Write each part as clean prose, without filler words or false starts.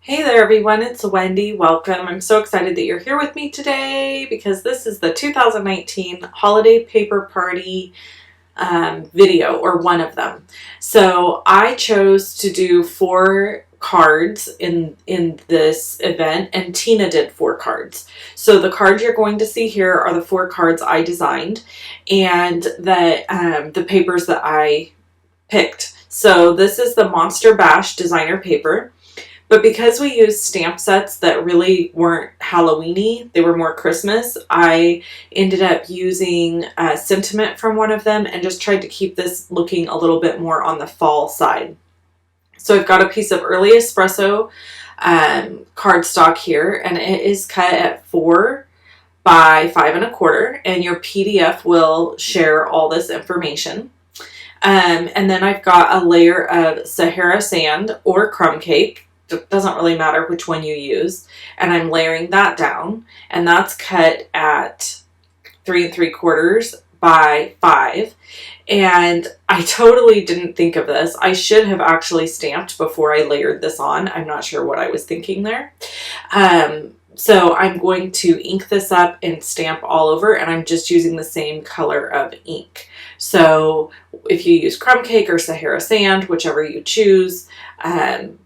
Hey there everyone, it's Wendy. Welcome. I'm so excited that you're here with me today because this is the 2019 Holiday Paper Party video, or one of them. So I chose to do 4 cards in this event, and Tina did 4 cards. So the cards you're going to see here are the 4 cards I designed and the papers that I picked. So this is the Monster Bash designer paper. But because we used stamp sets that really weren't Halloween-y, they were more Christmas, I ended up using sentiment from one of them and just tried to keep this looking a little bit more on the fall side. So I've got a piece of early espresso cardstock here, and it is cut at 4 by 5 1/4, and your PDF will share all this information. And then I've got a layer of Sahara sand or crumb cake. It doesn't really matter which one you use, and I'm layering that down, and that's cut at 3 3/4 by 5. And I totally didn't think of this. I should have actually stamped before I layered this on. I'm not sure what I was thinking there. So I'm going to ink this up and stamp all over, and I'm just using the same color of ink. So if you use crumb cake or Sahara sand, whichever you choose,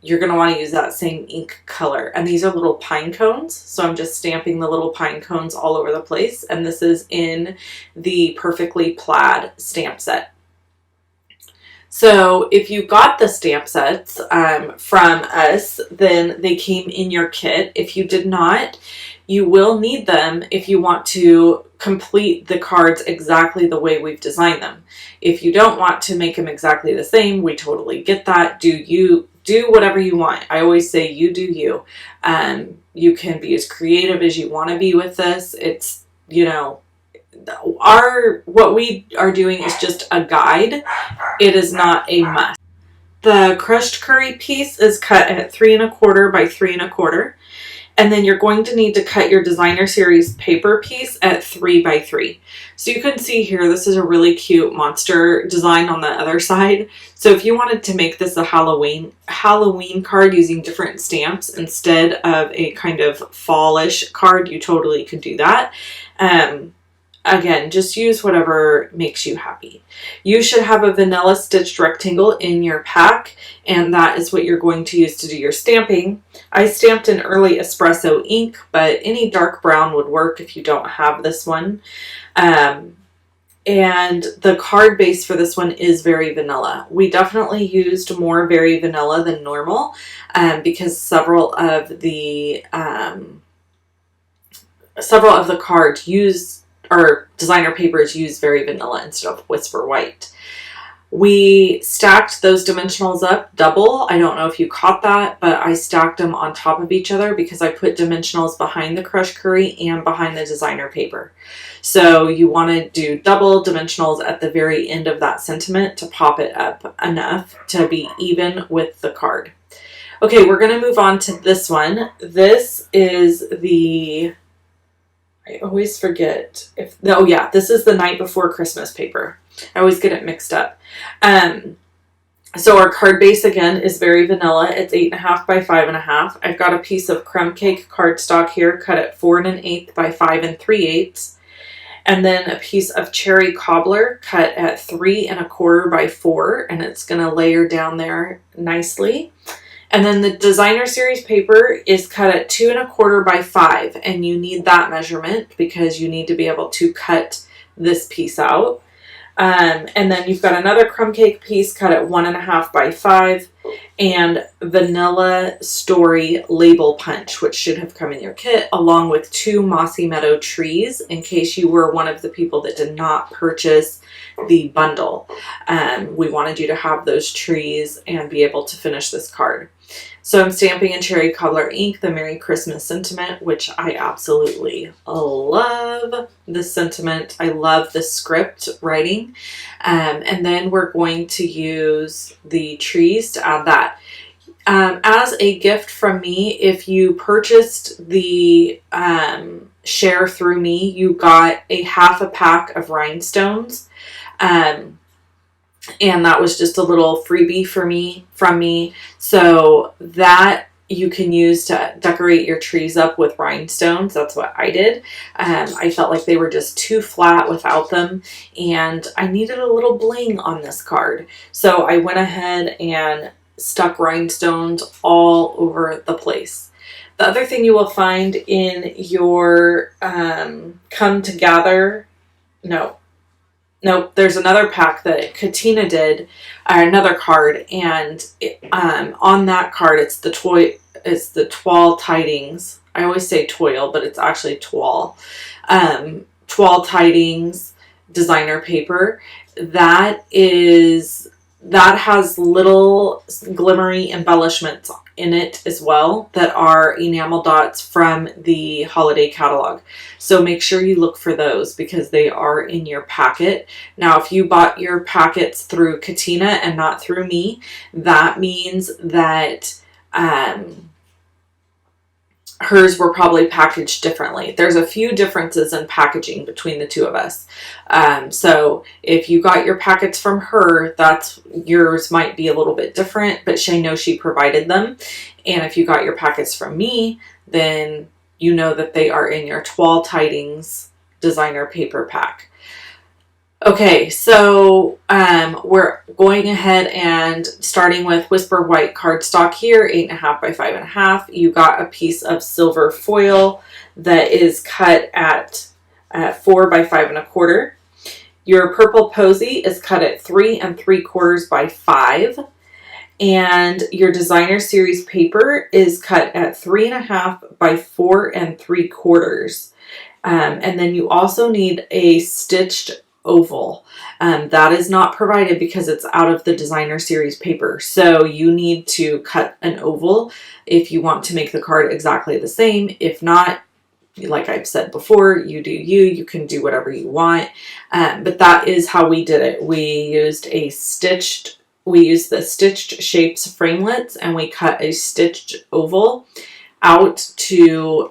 you're going to want to use that same ink color. And these are little pine cones, so I'm just stamping the little pine cones all over the place, and this is in the Perfectly Plaid stamp set. So if you got the stamp sets from us, then they came in your kit. If you did not, you will need them if you want to complete the cards exactly the way we've designed them. If you don't want to make them exactly the same, we totally get that. Do whatever you want. I always say you do you. You can be as creative as you want to be with this. It's, what we are doing is just a guide. It is not a must. The crushed curry piece is cut at 3 1/4 by 3 1/4. And then you're going to need to cut your designer series paper piece at 3 by 3. So you can see here, this is a really cute monster design on the other side. So if you wanted to make this a Halloween card using different stamps instead of a kind of fallish card, you totally could do that. Again, just use whatever makes you happy. You should have a vanilla stitched rectangle in your pack, and that is what you're going to use to do your stamping. I stamped in early espresso ink, but any dark brown would work if you don't have this one. And the card base for this one is very vanilla. We definitely used more very vanilla than normal because several of the cards or designer papers use very vanilla instead of Whisper White. We stacked those dimensionals up double. I don't know if you caught that, but I stacked them on top of each other because I put dimensionals behind the crushed curry and behind the designer paper. So you want to do double dimensionals at the very end of that sentiment to pop it up enough to be even with the card. Okay, we're going to move on to this one. This is I always forget this is the Night Before Christmas paper. I always get it mixed up. So our card base again is very vanilla. It's 8 1/2 by 5 1/2. I've got a piece of crumb cake cardstock here cut at 4 1/8 by 5 3/8. And then a piece of cherry cobbler cut at 3 1/4 by 4, and it's going to layer down there nicely. And then the designer series paper is cut at 2 1/4 by 5, and you need that measurement because you need to be able to cut this piece out. And then you've got another crumb cake piece cut at 1 1/2 by 5, and Vanilla Story label punch, which should have come in your kit, along with 2 Mossy Meadow trees in case you were one of the people that did not purchase the bundle. We wanted you to have those trees and be able to finish this card. So I'm stamping in cherry cobbler ink the Merry Christmas sentiment, which I absolutely love this sentiment. I love the script writing. And then we're going to use the trees to add that. As a gift from me, if you purchased the share through me, you got a half a pack of rhinestones. And that was just a little freebie from me. So that you can use to decorate your trees up with rhinestones. That's what I did. I felt like they were just too flat without them, and I needed a little bling on this card. So I went ahead and stuck rhinestones all over the place. The other thing you will find in your Come Together, Nope, there's another pack that Katina did, another card, and on that card it's the Toile Tidings. I always say toil, but it's actually Toile. Toile Tidings designer paper. That has little glimmery embellishments in it as well that are enamel dots from the holiday catalog. So make sure you look for those because they are in your packet. Now, if you bought your packets through Katina and not through me, that means that hers were probably packaged differently. There's a few differences in packaging between the two of us. So if you got your packets from her, yours might be a little bit different, but I know she provided them. And if you got your packets from me, then you know that they are in your Toile Tidings designer paper pack. Okay, so we're going ahead and starting with Whisper White cardstock here, 8.5 by 5.5. You got a piece of silver foil that is cut at 4 by 5.25. Your purple posy is cut at 3 3/4 by 5. And your designer series paper is cut at 3.5 by 4 3/4. And then you also need a stitched oval. That is not provided because it's out of the designer series paper. So you need to cut an oval if you want to make the card exactly the same. If not, like I've said before, you do you can do whatever you want. But that is how we did it. We used the stitched shapes framelits and we cut a stitched oval out to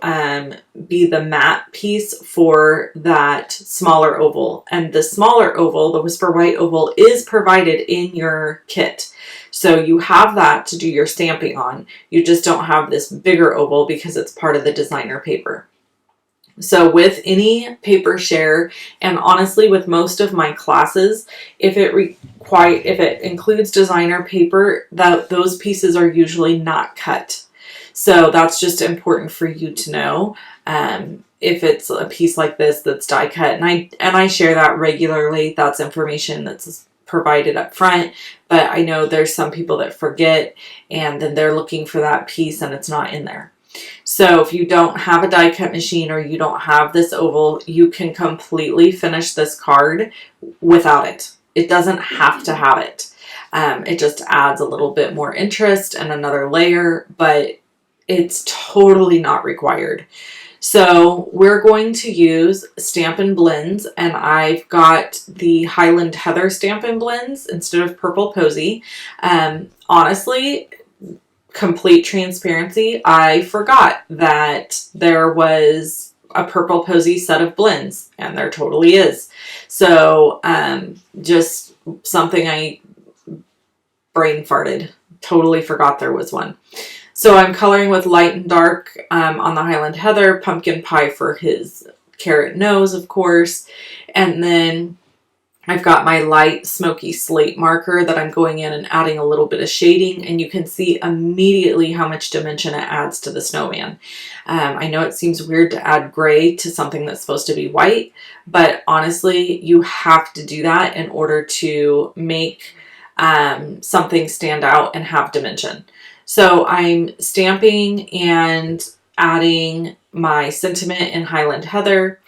be the matte piece for that smaller oval. And the smaller oval, the Whisper White oval, is provided in your kit. So you have that to do your stamping on. You just don't have this bigger oval because it's part of the designer paper. So with any paper share, and honestly with most of my classes, if it includes designer paper, those pieces are usually not cut. So that's just important for you to know. If it's a piece like this that's die cut, and I share that regularly, that's information that's provided up front, but I know there's some people that forget and then they're looking for that piece and it's not in there. So if you don't have a die cut machine or you don't have this oval, you can completely finish this card without it. It doesn't have to have it. It just adds a little bit more interest and another layer, but it's totally not required. So we're going to use Stampin' Blends, and I've got the Highland Heather Stampin' Blends instead of Purple Posy. Honestly, complete transparency, I forgot that there was a Purple Posy set of blends, and there totally is. So just something I brain farted. Totally forgot there was one. So I'm coloring with light and dark on the Highland Heather, pumpkin pie for his carrot nose, of course. And then I've got my light smoky slate marker that I'm going in and adding a little bit of shading, and you can see immediately how much dimension it adds to the snowman. I know it seems weird to add gray to something that's supposed to be white, but honestly, you have to do that in order to make something stand out and have dimension. So I'm stamping and adding my sentiment in Highland Heather.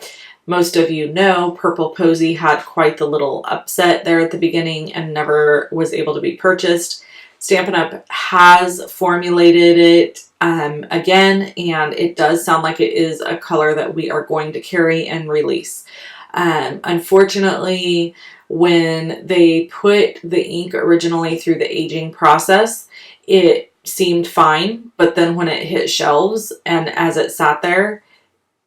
Most of you know Purple Posy had quite the little upset there at the beginning and never was able to be purchased. Stampin' Up! Has formulated it again, and it does sound like it is a color that we are going to carry and release. Unfortunately, when they put the ink originally through the aging process, it seemed fine, but then when it hit shelves and as it sat there,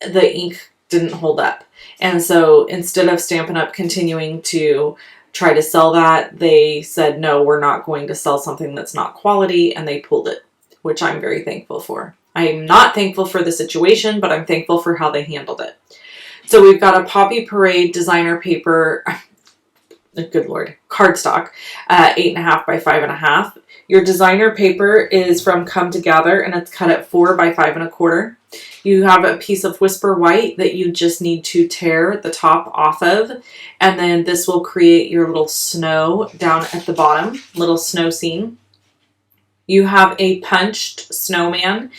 the ink didn't hold up. And so instead of Stampin' Up! Continuing to try to sell that, they said, no, we're not going to sell something that's not quality, and they pulled it. which I'm very thankful for. I'm not thankful for the situation, but I'm thankful for how they handled it. So we've got a Poppy Parade designer paper, good Lord, cardstock, 8.5 by 5.5. Your designer paper is from Come Together, and it's cut at 4 by 5.25. You have a piece of Whisper White that you just need to tear the top off of, and then this will create your little snow down at the bottom, little snow scene. You have a punched snowman.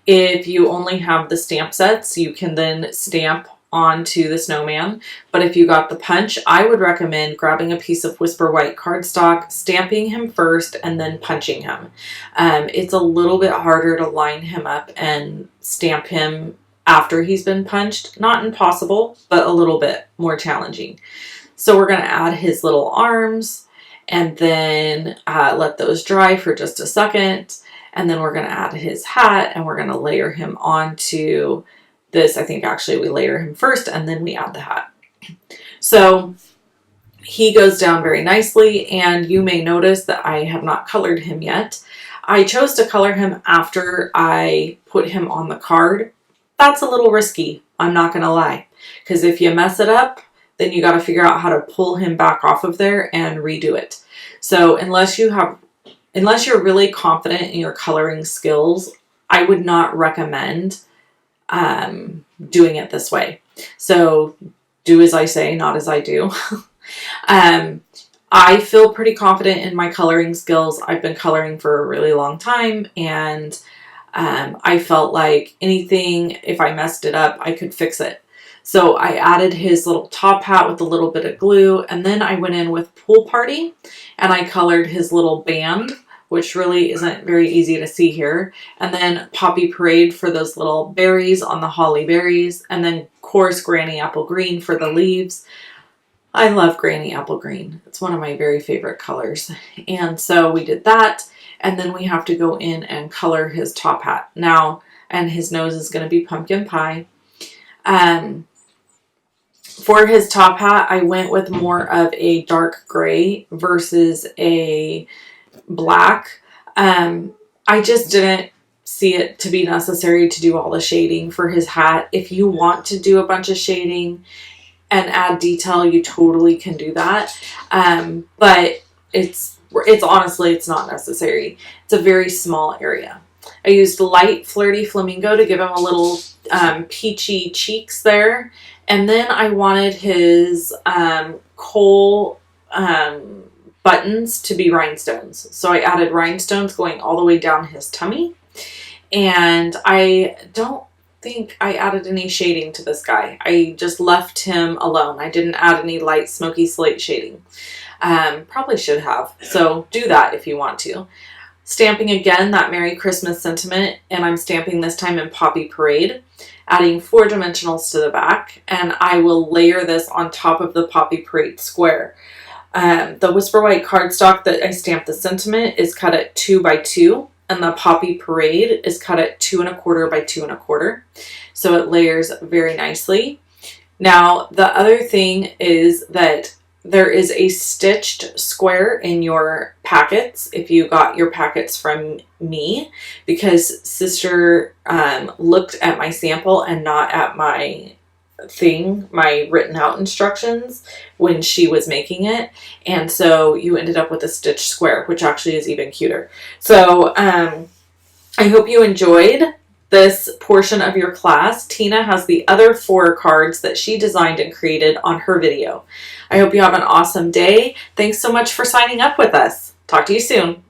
If you only have the stamp sets, you can then stamp onto the snowman. But if you got the punch, I would recommend grabbing a piece of Whisper White cardstock, stamping him first, and then punching him. It's a little bit harder to line him up and stamp him after he's been punched. Not impossible, but a little bit more challenging. So we're going to add his little arms and then let those dry for just a second. And then we're going to add his hat and we're going to layer him onto this. I think actually we layer him first and then we add the hat. So he goes down very nicely, and you may notice that I have not colored him yet. I chose to color him after I put him on the card. That's a little risky, I'm not going to lie, because if you mess it up, then you got to figure out how to pull him back off of there and redo it. So unless you're really confident in your coloring skills, I would not recommend doing it this way. So do as I say, not as I do. I feel pretty confident in my coloring skills. I've been coloring for a really long time, and I felt like anything, if I messed it up, I could fix it. So I added his little top hat with a little bit of glue, and then I went in with Pool Party and I colored his little band, which really isn't very easy to see here. And then Poppy Parade for those little berries on the holly berries. And then coarse Granny Apple Green for the leaves. I love Granny Apple Green. It's one of my very favorite colors. And so we did that. And then we have to go in and color his top hat. Now, and his nose is going to be pumpkin pie. For his top hat, I went with more of a dark gray versus a black. I just didn't see it to be necessary to do all the shading for his hat. If you want to do a bunch of shading and add detail, you totally can do that. But it's honestly, it's not necessary. It's a very small area. I used light Flirty Flamingo to give him a little peachy cheeks there. And then I wanted his coal buttons to be rhinestones. So I added rhinestones going all the way down his tummy. And I don't think I added any shading to this guy. I just left him alone. I didn't add any light smoky slate shading. Probably should have. So do that if you want to. Stamping again that Merry Christmas sentiment, and I'm stamping this time in Poppy Parade, adding 4 dimensionals to the back, and I will layer this on top of the Poppy Parade square. The Whisper White cardstock that I stamped the sentiment is cut at 2 by 2, and the Poppy Parade is cut at 2.25 by 2.25. So it layers very nicely. Now, the other thing is that there is a stitched square in your packets if you got your packets from me, because sister looked at my sample and not at my written out instructions when she was making it, and so you ended up with a stitched square, which actually is even cuter. So I hope you enjoyed this portion of your class. Tina has the other 4 cards that she designed and created on her video. I hope you have an awesome day. Thanks so much for signing up with us. Talk to you soon.